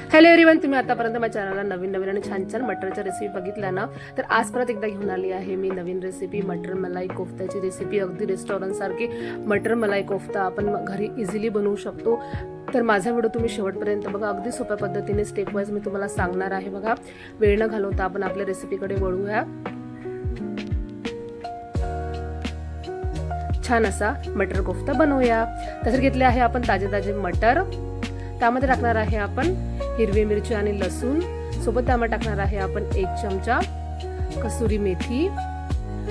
Hello everyone, तुम्ही आतापर्यंत माझ्या चॅनलला नवीन आणि छान छान मटरच्या रेसिपी बघितल्या ना, तर आज परत एकदा घेऊन आली आहे मी नवीन रेसिपी, मटर मलाई कोफ्त्याची रेसिपी. अगदी रेस्टॉरंट सारखी मटर मलाई कोफ्ता आपण घरी इझिली बनवू शकतो. तर माझा व्हिडिओ तुम्ही शेवटपर्यंत बघा. अगदी सोप्या पद्धतीने स्टेप वाईज मी तुम्हाला सांगणार आहे. बघा, वेळ न घालवता आपण आपल्या रेसिपीकडे वळूया. छान असा मटर कोफ्ता बनवूया. त्यासाठी घेतले आहे आपण ताजे मटर. त्यामध्ये टाकणार आहे आपण हिरवी मिरची आणि लसूण. सोबत त्यामध्ये टाकणार आहे आपण 1 चमचा कसुरी मेथी.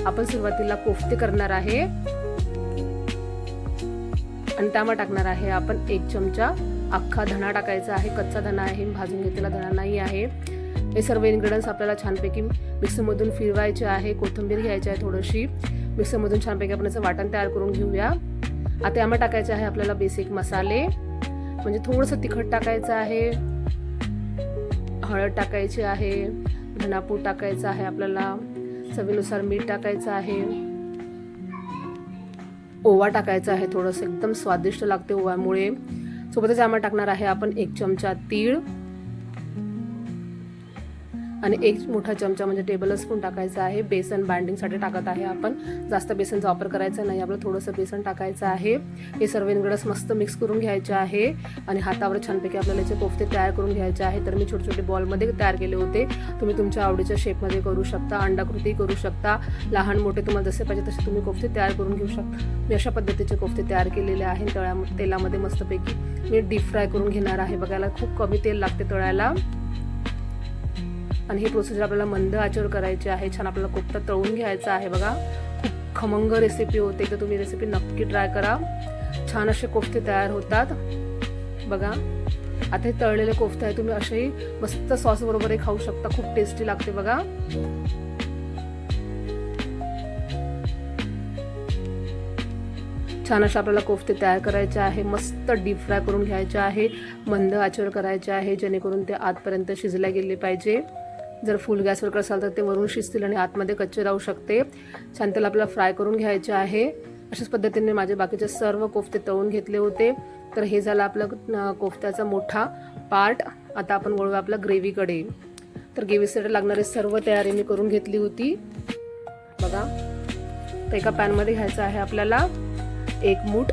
आपण सुरुवातीला कोफ्ते करणार आहे. आणि त्यामध्ये टाकणार आहे आपण 1 चमचा अख्खा धना टाकायचा आहे. कच्चा धना आहे, भाजून घेतलेला धना नाही आहे. हे सर्व इन्ग्रेडियंट्स आपल्याला छानपैकी मिक्सरमधून फिरवायचे आहे. कोथिंबीर घ्यायची आहे थोडीशी. मिक्सरमधून छानपैकी आपण याचं वाटण तयार करून घेऊया. आता यामध्ये टाकायचे आहे आपल्याला बेसिक मसाले. म्हणजे थोडंसं तिखट टाकायचं आहे, हळद टाकायची आहे, धनापूड टाकायचं आहे, आपल्याला चवीनुसार मीठ टाकायचं आहे, ओवा टाकायचा आहे. थोडंसं एकदम स्वादिष्ट लागते ओव्यामुळे. सोबतच यामध्ये टाकणार आहे आपण 1 चमचा तीळ आणि 1 मोठा चमचा म्हणजे टेबल स्पून टाकायचा आहे. बेसन बाइंडिंगसाठी टाकत आहे आपण. जास्त बेसनचा वापर करायचा नाही, आपलं थोडंसं बेसन टाकायचं आहे. हे सर्व इन्ग्रेडियंट्स मस्त मिक्स करून घ्यायचे आहे आणि हातावर छानपैकी आपल्याला याचे कोफ्ते तयार करून घ्यायचे आहे. तर मी छोटे छोटे बॉलमध्ये तयार केले होते. तुम्ही तुमच्या आवडीच्या शेपमध्ये करू शकता, अंडाकृती करू शकता, लहान मोठे तुम्हाला जसे पाहिजे तसे तुम्ही कोफ्ते तयार करून घेऊ शकता. मी अशा पद्धतीचे कोफ्ते तयार केलेले आहे. तेलामध्ये मस्तपैकी मी डीप फ्राय करून घेणार आहे. बघायला खूप कमी तेल लागते तळायला. आणि ही प्रोसिजर आपल्याला मंद आचेवर करायची आहे. छान आपल्याला कोफ्ता तळून घ्यायचा आहे. बघा, खूप खमंग रेसिपी होते. तर तुम्ही रेसिपी नक्की ट्राय करा. छान असे कोफ्ते तयार होतात. बघा, आता हे तळलेले कोफ्ते आहे, तुम्ही असेही मस्त सॉस बरोबर खाऊ शकता. खूप टेस्टी लागते. बघा, छान असे आपल्याला कोफ्ते तयार करायचे आहे. मस्त डीप फ्राय करून घ्यायचे आहे. मंद आचेवर करायचे आहे, जेणेकरून ते आतपर्यंत शिजले गेले पाहिजे. जर फुल गॅसवर करसाल तर ते वरून शिजतील आणि आतमध्ये कच्चे राहू शकते. छान त्याला आपल्याला फ्राय करून घ्यायचे आहे. अशाच पद्धतीने माझे बाकीचे सर्व कोफ्ते तळून घेतले होते. तर हे झालं आपलं कोफ्त्याचा मोठा पार्ट. आता आपण वळूया आपल्या ग्रेव्हीकडे. तर ग्रेव्हीसाठी लागणारी सर्व तयारी मी करून घेतली होती. बघा, तर एका पॅनमध्ये घ्यायचं आहे आपल्याला 1 मूठ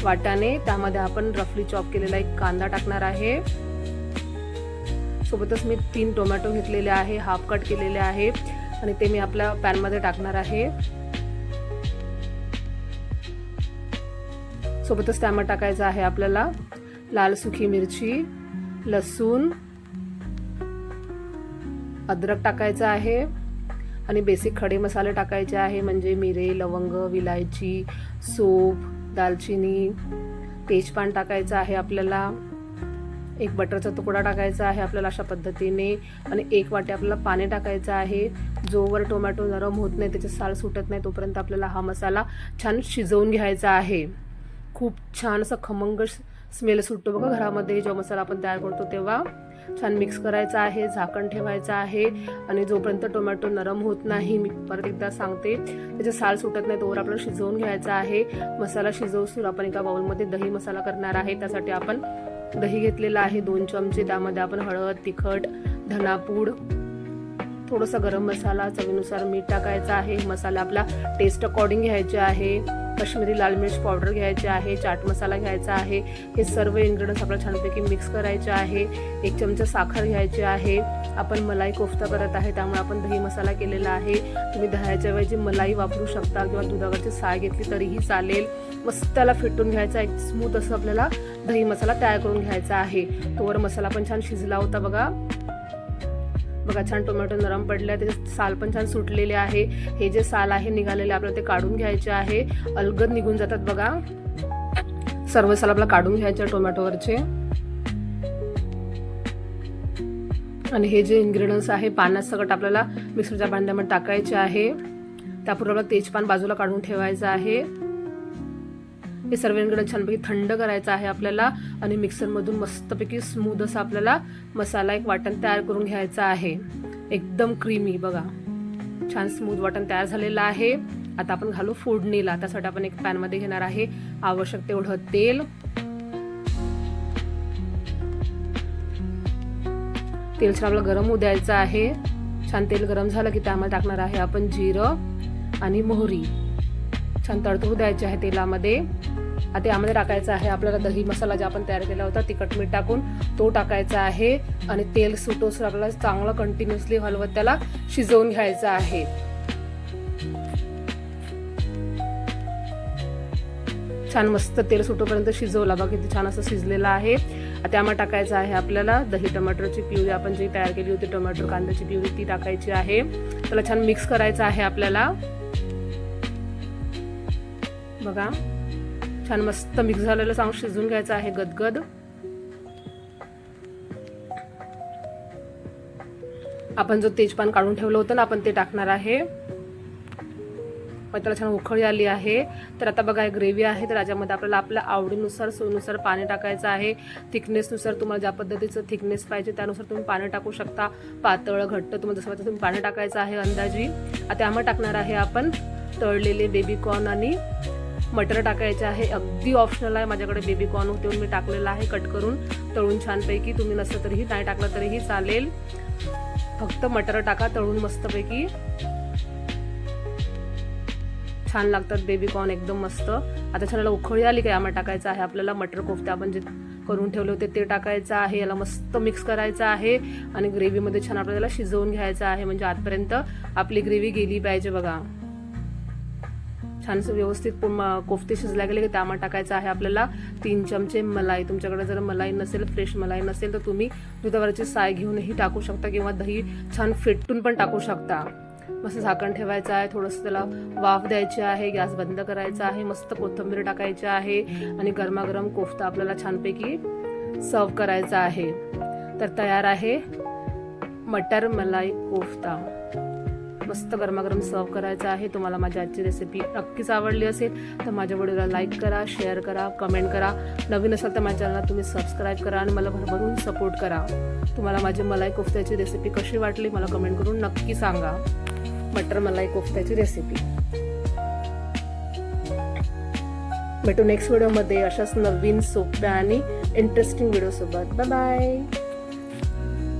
वाटाणे. त्यामध्ये आपण रफली चॉप केलेला 1 कांदा टाकणार आहे. सोबतच मी 3 टोमॅटो घेतलेले आहे, हाफ कट केलेले आहे आणि ते मी आपल्या पॅनमध्ये टाकणार आहे. सोबतच त्यामध्ये टाकायचं आहे आपल्याला लाल सुकी मिरची, लसूण, अद्रक टाकायचं आहे आणि बेसिक खडे मसाले टाकायचे आहे. म्हणजे मिरे, लवंग, विलायची, सोप, दालचिनी, तेजपान टाकायचं आहे आपल्याला. 1 बटरचा तुकडा टाकायचा आहे आपल्याला अशा पद्धतीने आणि 1 वाटी आपल्याला पाणी टाकायचं आहे. जोवर टोमॅटो नरम होत नाही, त्याचे साल सुटत नाही, तोपर्यंत आपल्याला हा मसाला छान शिजवून घ्यायचा आहे. खूप छान असा खमंग स्मेल सुटतो बघा घरामध्ये जो मसाला आपण तयार करतो तेव्हा. छान मिक्स करायचा आहे, झाकण ठेवायचं आहे आणि जोपर्यंत टोमॅटो नरम होत नाही, मी परत एकदा सांगते, त्याचे साल सुटत नाही तोवर आपल्याला शिजवून घ्यायचा आहे. मसाला शिजवून आपण एका बाउलमध्ये दही मसाला करणार आहे. त्यासाठी आपण दही घेतलेला आहे 2 चमचे. त्यामध्ये आपण हळद, तिखट, धनापूड, थोडासा गरम मसाला, चवीनुसार मीठ टाकायचं आहे. मसाला आपला टेस्ट अकॉर्डिंग घ्यायचे आहे. काश्मीरी लाल मिर्च पावडर घ्यायचे आहे, चाट मसाला घ्यायचा आहे. हे सर्व इन्ग्रेडियंट्स आपल्याला छानपैकी मिक्स करायचे आहे. 1 चमचा साखर घ्यायची आहे. आपण मलाई कोफ्ता करत आहे त्यामुळे आपण दही मसाला केलेला आहे. तुम्ही दह्याच्या ऐवजी मलाई वापरू शकता किंवा दुधावरची साय घेतली तरीही चालेल. मस्त त्याला फेटून घ्यायचा. एक स्मूथ असं आपल्याला दही मसाला तयार करून घ्यायचा आहे. तोवर मसाला पण छान शिजला होता. बघा, छान टोमॅटो नरम पडले, त्याचे साल पण छान सुटलेले आहे. हे जे साल आहे निघालेले आपल्याला ते काढून घ्यायचे आहे. अलगद निघून जातात. बघा, सर्व साल आपल्याला काढून घ्यायचे टोमॅटोवरचे. आणि हे जे इन्ग्रेडियंट्स आहे पाण्यात सकट आपल्याला मिक्सरच्या भांड्यामध्ये टाकायचे आहे. त्यापूर्वी आपल्याला तेजपान बाजूला काढून ठेवायचं आहे. हे सर्व इन्ग्रेडियंट छानपैकी थंड करायचं आहे आपल्याला आणि मिक्सरमधून मस्तपैकी स्मूथ असा आपल्याला मसाला एक वाटण तयार करून घ्यायचा आहे. एकदम क्रीमी. बघा, छान स्मूथ वाटण तयार झालेलं आहे. आता आपण घालू फोडणीला. त्यासाठी आपण एक पॅनमध्ये घेणार आहे आवश्यक तेवढं तेल. तेल छान आपलं गरम होऊ द्यायचं आहे. छान तेल गरम झालं की त्यामध्ये टाकणार आहे आपण जिरं आणि मोहरी. छान तडतडू द्यायचे आहे तेलामध्ये. आता यामध्ये टाकायचं आहे आपल्याला दही मसाला जे आपण तयार केला होता, तिखट मीठ टाकून तो टाकायचा आहे आणि तेल सुटोसर आपल्याला चांगलं कंटिन्युअसली हलवत त्याला शिजवून घ्यायचं आहे. छान मस्त तेल सुटोपर्यंत शिजवला बघा, किती छान असं शिजलेलं आहे. आता यामध्ये टाकायचं आहे आपल्याला दही टमाटरची प्युरी, आपण जी तयार केली होती टोमॅटो कांद्याची प्युरी, ती टाकायची आहे. त्याला छान मिक्स करायचं आहे आपल्याला. बघा छान मस्त मिक्स झालेलं चांगलं शिजून घ्यायचं आहे गदगद. आपण जो तेजपान काढून ठेवलं होतं ना, आपण ते टाकणार आहे. पण त्याला छान उकळी आली आहे. तर आता बघा हे ग्रेव्ही आहे, तर याच्यामध्ये आपल्याला आपल्या आवडीनुसार सोयीनुसार पाणी टाकायचं आहे. थिकनेसनुसार तुम्हाला ज्या पद्धतीचं थिकनेस पाहिजे त्यानुसार तुम्ही पाणी टाकू शकता. पातळ घट्ट तुम्हाला जसं तुम्ही पाणी टाकायचं आहे अंदाजी. आता यामध्ये टाकणार आहे आपण तळलेले बेबी कॉर्न आणि मटर टाकायचे आहे. अगदी ऑप्शनल आहे. माझ्याकडे बेबी कॉर्न होते मी टाकलेला आहे कट करून तळून छानपैकी. तुम्ही नसलं तरीही नाही टाकलं तरीही चालेल. फक्त मटर टाका तळून मस्तपैकी. छान लागतात बेबी कॉर्न एकदम मस्त. आता छान उकळी आली का यामध्ये टाकायचं आहे आपल्याला मटर कोफ्ते आपण जे करून ठेवले होते ते टाकायचं आहे. याला मस्त मिक्स करायचं आहे आणि ग्रेव्हीमध्ये छान आपल्याला शिजवून घ्यायचं आहे. म्हणजे आजपर्यंत आपली ग्रेव्ही गेली पाहिजे बघा. छान व्यवस्थित कोफ्ते शिजला गेले की त्यामध्ये टाकायचं आहे आपल्याला 3 चमचे मलाई. तुमच्याकडे जर मलाई नसेल, फ्रेश मलाई नसेल, तर तुम्ही दुधावरची साय घेऊनही टाकू शकता किंवा दही छान फेटून पण टाकू शकता. मस्त झाकण ठेवायचं आहे. थोडंसं त्याला वाफ द्यायची आहे. गॅस बंद करायचा आहे. मस्त कोथिंबीर टाकायची आहे आणि गरमागरम कोफ्ता आपल्याला छानपैकी सर्व करायचा आहे. तर तयार आहे मटर मलाई कोफ्ता. मस्त गरमागरम सर्व करायचा आहे. तुम्हाला माझी आजची रेसिपी नक्कीच आवडली असेल तर माझ्या व्हिडिओला लाईक करा, शेअर करा, कमेंट करा. नवीन असाल तर माझ्या चॅनलला तुम्ही सबस्क्राईब करा आणि मला भरभरून सपोर्ट करा. तुम्हाला माझी मलाई कोफ्त्याची रेसिपी कशी वाटली मला कमेंट करून नक्की सांगा. मटर मलाई कोफ्त्याची रेसिपी. भेटू नेक्स्ट व्हिडिओमध्ये अशाच नवीन सोप्या आणि इंटरेस्टिंग व्हिडिओ सोबत. Bye bye.